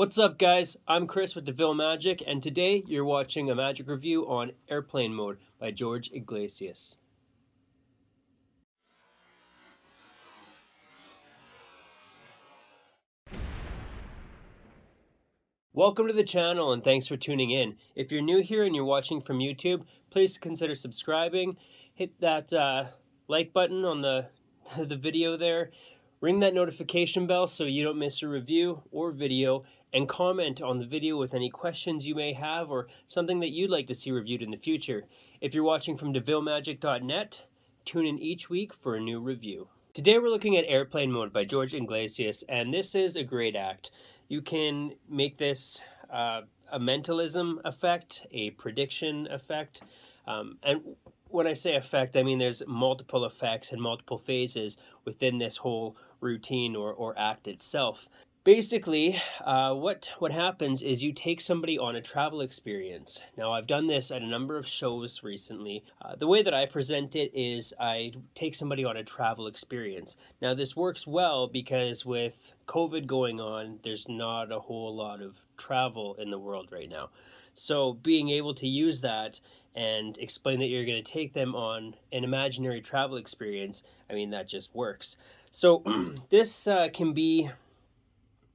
What's up, guys? I'm Chris with DeVille Magic, and today you're watching a magic review on Airplane Mode by George Iglesias. Welcome to the channel and thanks for tuning in. If you're new here and you're watching from YouTube, please consider subscribing. Hit that like button on the video there. Ring that notification bell so you don't miss a review or video, and comment on the video with any questions you may have or something that you'd like to see reviewed in the future. If you're watching from devillemagic.net, tune in each week for a new review. Today we're looking at Airplane Mode by George Iglesias, and this is a great act. You can make this a mentalism effect, a prediction effect, and when I say effect, I mean there's multiple effects and multiple phases within this whole routine or act itself. Basically, what happens is you take somebody on a travel experience. Now, I've done this at a number of shows recently. The way that I present it is I take somebody on a travel experience. Now, this works well because with COVID going on, there's not a whole lot of travel in the world right now. So being able to use that and explain that you're going to take them on an imaginary travel experience, I mean, that just works. So this can be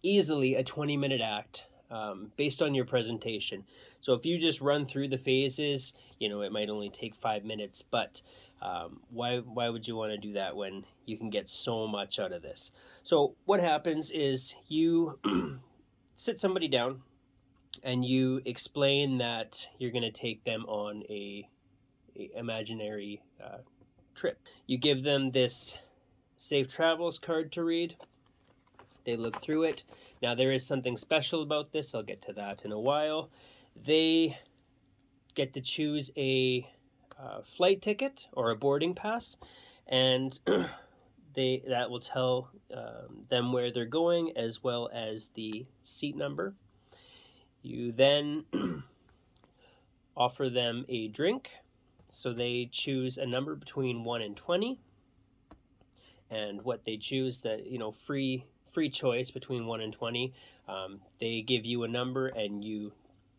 easily a 20-minute act based on your presentation. So if you just run through the phases, it might only take 5 minutes, but why would you want to do that when you can get so much out of this? So what happens is you sit somebody down and you explain that you're going to take them on a imaginary trip. You give them this Safe Travels card to read. They look through it. Now, there is something special about this. I'll get to that in a while. They get to choose a flight ticket or a boarding pass, and that will tell them where they're going as well as the seat number. You then offer them a drink. So they choose a number between 1 and 20. And what they choose, that free choice between 1 and 20. They give you a number and you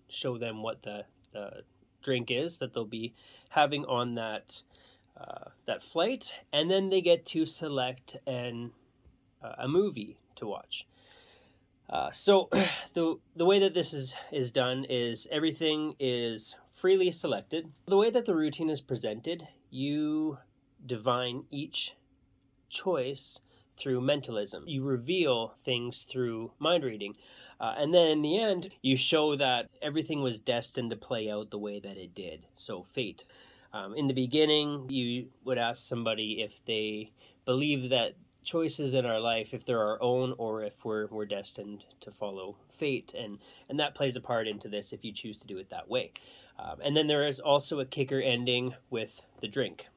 show them what the drink is that they'll be having on that flight, and then they get to select a movie to watch. So the way that this is done is everything is freely selected. The way that the routine is presented, you divine each choice through mentalism. You reveal things through mind reading. And then in the end, you show that everything was destined to play out the way that it did. So fate. In the beginning, you would ask somebody if they believe that choices in our life, if they're our own or if we're destined to follow fate. And that plays a part into this if you choose to do it that way. And then there is also a kicker ending with the drink.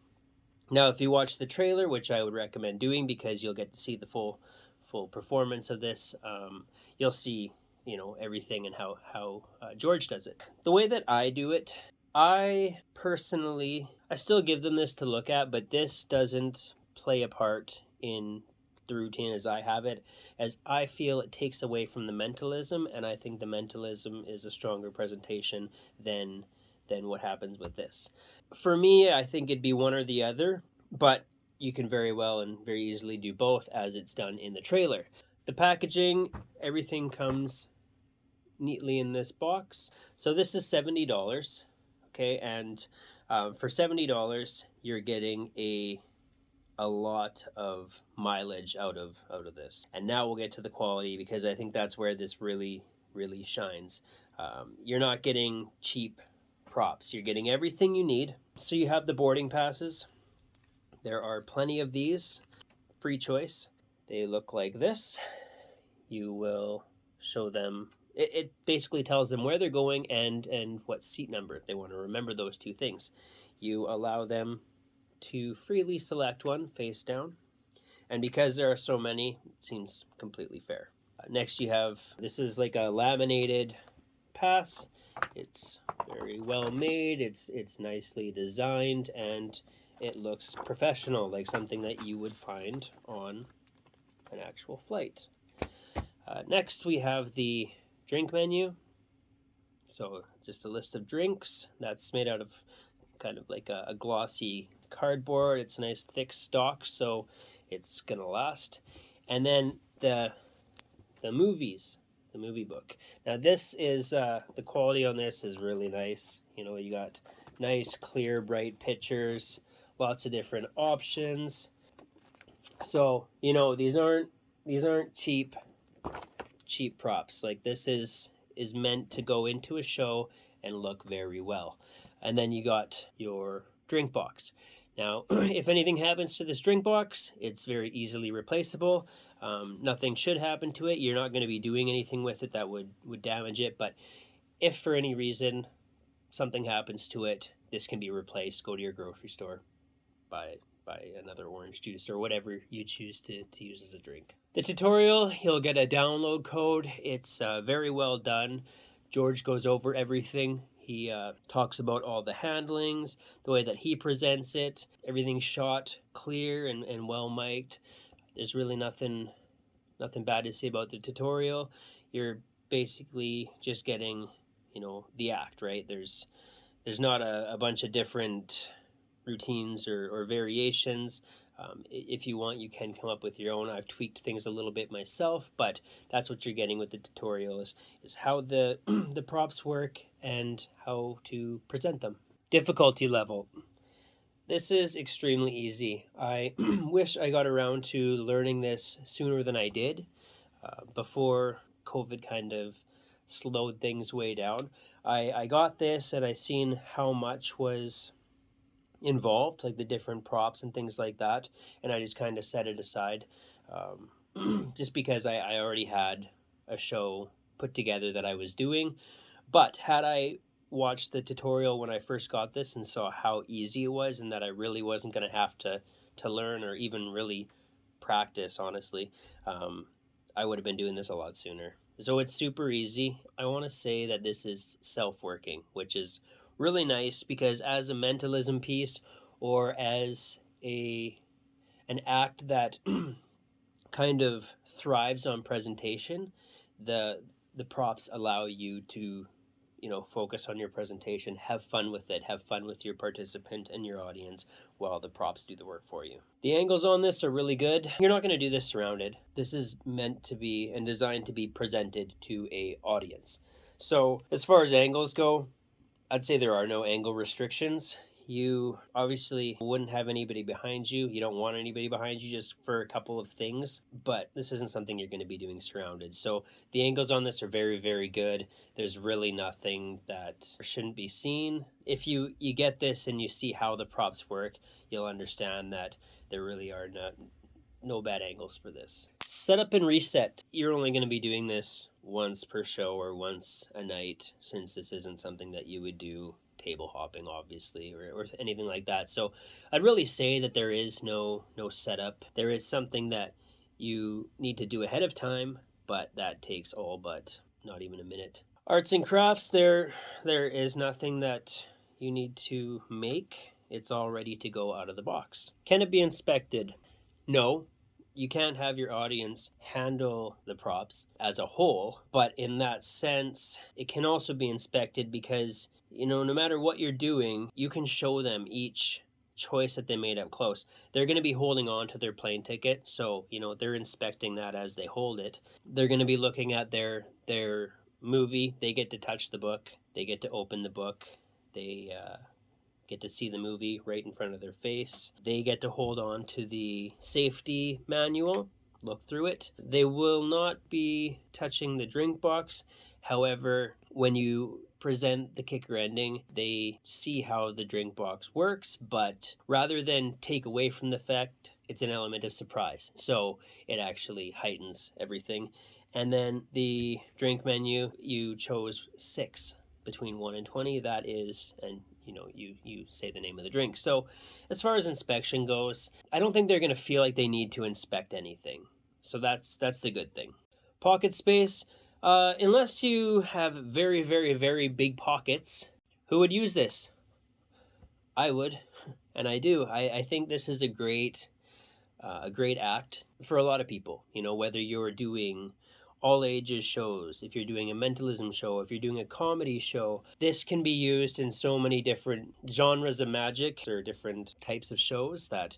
Now, if you watch the trailer, which I would recommend doing because you'll get to see the full performance of this, you'll see, everything and how George does it. The way that I do it, I still give them this to look at, but this doesn't play a part in the routine as I have it, as I feel it takes away from the mentalism, and I think the mentalism is a stronger presentation than what happens with this. For me, I think it'd be one or the other, but you can very well and very easily do both as it's done in the trailer. The packaging, everything comes neatly in this box. So this is $70, okay? And for $70, you're getting a lot of mileage out of this. And now we'll get to the quality, because I think that's where this really shines. You're not getting cheap props. You're getting everything you need. So you have the boarding passes. There are plenty of these. Free choice. They look like this. You will show them, it basically tells them where they're going and what seat number. They want to remember those two things. You allow them to freely select one face down. And because there are so many, it seems completely fair. Next you have, this is like a laminated pass. It's very well made, it's nicely designed, and it looks professional, like something that you would find on an actual flight. Next we have the drink menu. So just a list of drinks that's made out of kind of like a glossy cardboard. It's a nice thick stock, so it's gonna last. And then the movies, the movie book. Now this is the quality on this is really nice. You know, you got nice, clear, bright pictures, lots of different options. So you know these aren't cheap props. Like this is meant to go into a show and look very well. And then you got your drink box. Now, if anything happens to this drink box, it's very easily replaceable. Nothing should happen to it. You're not going to be doing anything with it that would damage it. But if for any reason something happens to it, this can be replaced. Go to your grocery store, buy another orange juice or whatever you choose to use as a drink. The tutorial, you'll get a download code. It's very well done. George goes over everything. He talks about all the handlings, the way that he presents it. Everything's shot clear and well mic'd. There's really nothing bad to say about the tutorial. You're basically just getting, you know, the act, right? There's not a bunch of different routines or variations. If you want, you can come up with your own. I've tweaked things a little bit myself, but that's what you're getting with the tutorial is how the the props work and how to present them. Difficulty level. This is extremely easy. I wish I got around to learning this sooner than I did, before COVID kind of slowed things way down. I got this and I seen how much was involved, like the different props and things like that, and I just kind of set it aside, just because I already had a show put together that I was doing. But had I watched the tutorial when I first got this and saw how easy it was and that I really wasn't going to have to learn or even really practice, honestly, I would have been doing this a lot sooner. So it's super easy. I want to say that this is self-working, which is really nice because as a mentalism piece or as an act that kind of thrives on presentation, the props allow you to, you know, focus on your presentation, have fun with it, have fun with your participant and your audience while the props do the work for you. The angles on this are really good. You're not going to do this surrounded. This is meant to be and designed to be presented to a audience. So as far as angles go, I'd say there are no angle restrictions. You obviously wouldn't have anybody behind you. You don't want anybody behind you just for a couple of things, but this isn't something you're going to be doing surrounded. So the angles on this are very, very good. There's really nothing that shouldn't be seen. If you get this and you see how the props work, you'll understand that there really are no bad angles for this. Setup and reset. You're only going to be doing this once per show or once a night, since this isn't something that you would do table hopping, obviously, or anything like that. So I'd really say that there is no setup. There is something that you need to do ahead of time, but that takes all but not even a minute. Arts and crafts, there is nothing that you need to make. It's all ready to go out of the box. Can it be inspected? No. You can't have your audience handle the props as a whole, but in that sense, it can also be inspected because, you know, no matter what you're doing, you can show them each choice that they made up close. They're going to be holding on to their plane ticket, so, you know, they're inspecting that as they hold it. They're going to be looking at their movie. They get to touch the book. They get to open the book. They get to see the movie right in front of their face. They get to hold on to the safety manual, look through it. They will not be touching the drink box. However, when you present the kicker ending, they see how the drink box works, but rather than take away from the fact, it's an element of surprise. So it actually heightens everything. And then the drink menu, you chose 6 between 1 and 20. That is, and you know, you say the name of the drink. So as far as inspection goes, I don't think they're going to feel like they need to inspect anything. So that's the good thing. Pocket space, unless you have very, very, very big pockets, who would use this? I would, and I do. I think this is a great act for a lot of people. You know, whether you're doing all ages shows, if you're doing a mentalism show, if you're doing a comedy show, this can be used in so many different genres of magic or different types of shows that,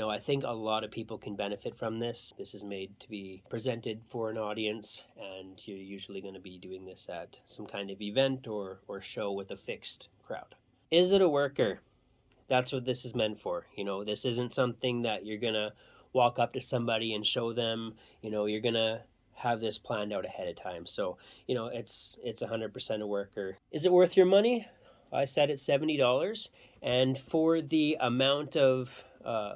I think a lot of people can benefit from this. This is made to be presented for an audience, and you're usually going to be doing this at some kind of event or show with a fixed crowd. Is it a worker? That's what this is meant for. This isn't something that you're going to walk up to somebody and show them. You're going to have this planned out ahead of time. So, it's 100% a worker. Is it worth your money? I said it's $70. And for the amount of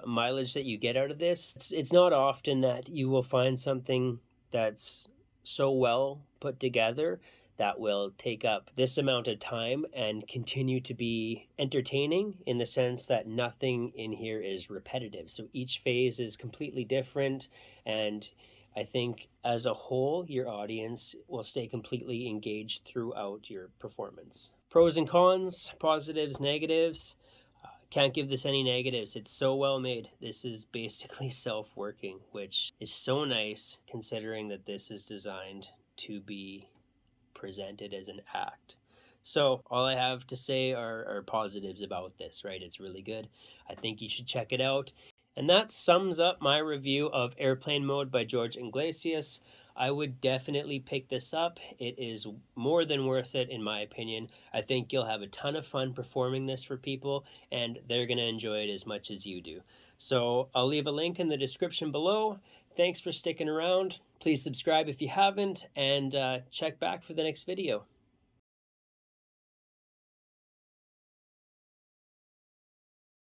mileage that you get out of this, it's not often that you will find something that's so well put together that will take up this amount of time and continue to be entertaining, in the sense that nothing in here is repetitive. So each phase is completely different, and I think as a whole, your audience will stay completely engaged throughout your performance. Pros and cons, positives, negatives. Can't give this any negatives. It's so well made. This is basically self-working, which is so nice considering that this is designed to be presented as an act. So all I have to say are positives about this, right? It's really good. I think you should check it out. And that sums up my review of Airplane Mode by George Iglesias. I would definitely pick this up. It is more than worth it, in my opinion. I think you'll have a ton of fun performing this for people, and they're going to enjoy it as much as you do. So I'll leave a link in the description below. Thanks for sticking around. Please subscribe if you haven't, and check back for the next video.